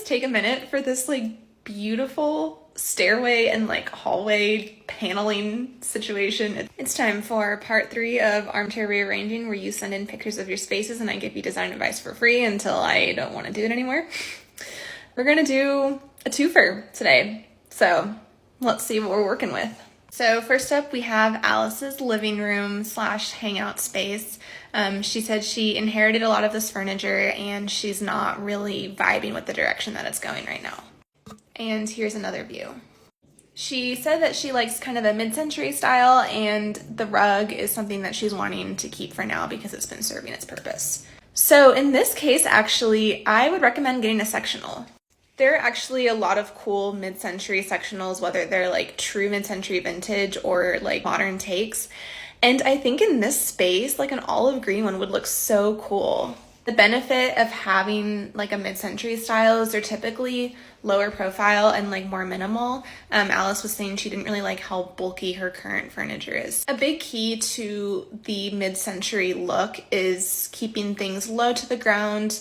just take a minute for this like beautiful stairway and like hallway paneling situation. It's time for part 3 of armchair rearranging, where you send in pictures of your spaces and I give you design advice for free until I don't want to do it anymore. We're gonna do a twofer today, so let's see what we're working with. So first up, we have Alice's living room / hangout space. She said she inherited a lot of this furniture and she's not really vibing with the direction that it's going right now. And here's another view. She said that she likes kind of a mid-century style, and the rug is something that she's wanting to keep for now because it's been serving its purpose. So in this case, actually, I would recommend getting a sectional. There are actually a lot of cool mid-century sectionals, whether they're like true mid-century vintage or like modern takes. And I think in this space, like an olive green one would look so cool. The benefit of having like a mid-century style is they're typically lower profile and like more minimal. Alice was saying she didn't really like how bulky her current furniture is. A big key to the mid-century look is keeping things low to the ground,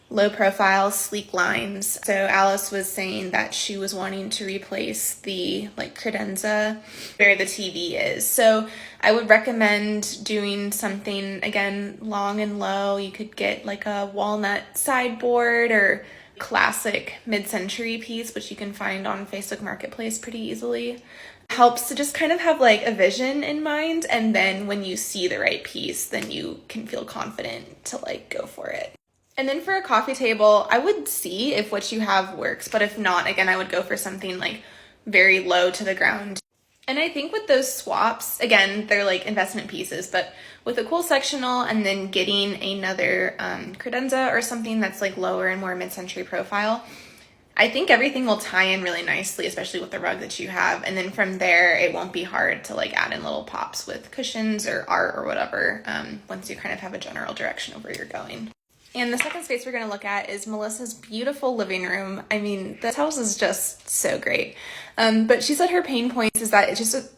low profile, sleek lines. So Alice was saying that she was wanting to replace the like credenza where the TV is. So I would recommend doing something, again, long and low. You could get like a walnut sideboard or classic mid-century piece, which you can find on Facebook Marketplace pretty easily. Helps to just kind of have like a vision in mind, and then when you see the right piece, then you can feel confident to like go for it. And then for a coffee table, I would see if what you have works, but if not, again, I would go for something like very low to the ground. And I think with those swaps, again, they're like investment pieces, but with a cool sectional and then getting another credenza or something that's like lower and more mid-century profile, I think everything will tie in really nicely, especially with the rug that you have. And then from there, it won't be hard to like add in little pops with cushions or art or whatever once you kind of have a general direction of where you're going. And the second space we're going to look at is Melissa's beautiful living room. I mean, this house is just so great. But she said her pain points is that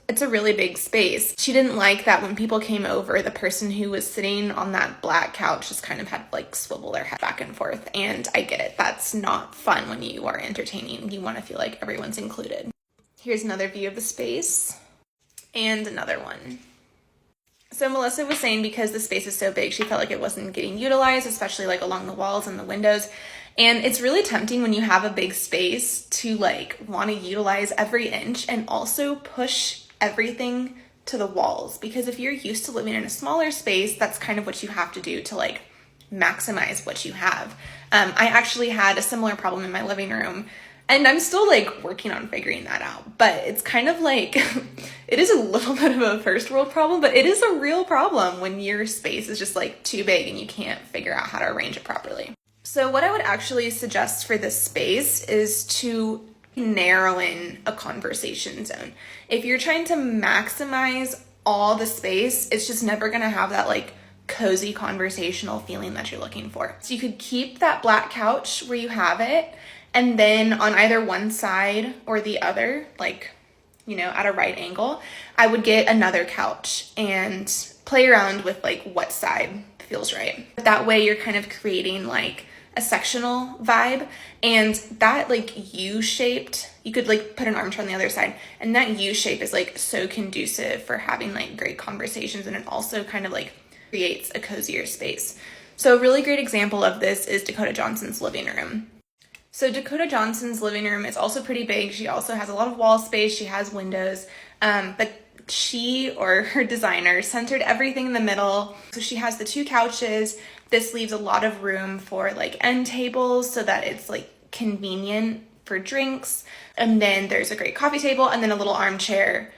it's a really big space. She didn't like that when people came over, the person who was sitting on that black couch just kind of had to like swivel their head back and forth. And I get it. That's not fun when you are entertaining. You want to feel like everyone's included. Here's another view of the space and another one. So Melissa was saying because the space is so big, she felt like it wasn't getting utilized, especially like along the walls and the windows. And it's really tempting when you have a big space to like want to utilize every inch and also push everything to the walls. Because if you're used to living in a smaller space, that's kind of what you have to do to like maximize what you have. I actually had a similar problem in my living room. And I'm still like working on figuring that out, but it's kind of like, it is a little bit of a first world problem, but it is a real problem when your space is just like too big and you can't figure out how to arrange it properly. So what I would actually suggest for this space is to narrow in a conversation zone. If you're trying to maximize all the space, it's just never gonna have that like cozy conversational feeling that you're looking for. So you could keep that black couch where you have it, and then on either one side or the other, like, you know, at a right angle, I would get another couch and play around with like what side feels right. That way you're kind of creating like a sectional vibe, and that like U-shaped, you could like put an armchair on the other side, and that U shape is like so conducive for having like great conversations, and it also kind of like creates a cozier space. So a really great example of this is Dakota Johnson's living room. So Dakota Johnson's living room is also pretty big. She also has a lot of wall space. She has windows, but she or her designer centered everything in the middle. So she has the 2 couches. This leaves a lot of room for like end tables so that it's like convenient for drinks. And then there's a great coffee table and then a little armchair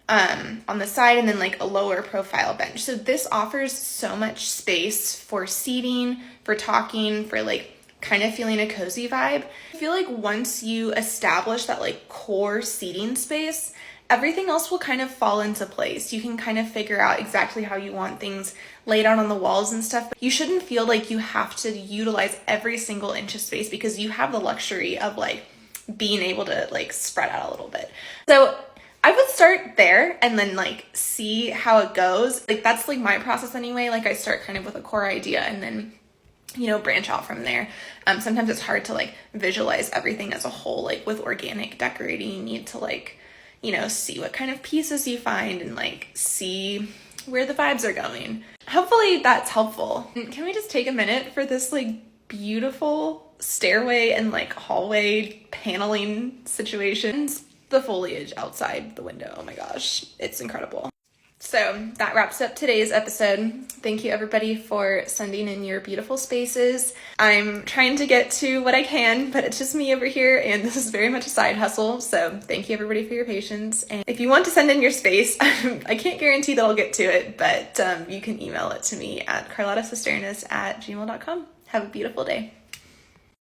on the side, and then like a lower profile bench. So this offers so much space for seating, for talking, for like kind of feeling a cozy vibe. I feel like once you establish that like core seating space, everything else will kind of fall into place. You can kind of figure out exactly how you want things laid out on the walls and stuff. But you shouldn't feel like you have to utilize every single inch of space because you have the luxury of like being able to like spread out a little bit. So I would start there and then like see how it goes. Like that's like my process anyway. Like I start kind of with a core idea and then you know, branch out from there. Sometimes it's hard to like visualize everything as a whole. Like with organic decorating, you need to like, you know, see what kind of pieces you find and like see where the vibes are going. Hopefully that's helpful. Can we just take a minute for this like beautiful stairway and like hallway paneling situations? The foliage outside the window, oh my gosh, it's incredible. So that wraps up today's episode. Thank you everybody for sending in your beautiful spaces. I'm trying to get to what I can, but it's just me over here and this is very much a side hustle. So thank you everybody for your patience. And if you want to send in your space, I can't guarantee that I'll get to it, but you can email it to me at carlottacisternas@gmail.com. Have a beautiful day.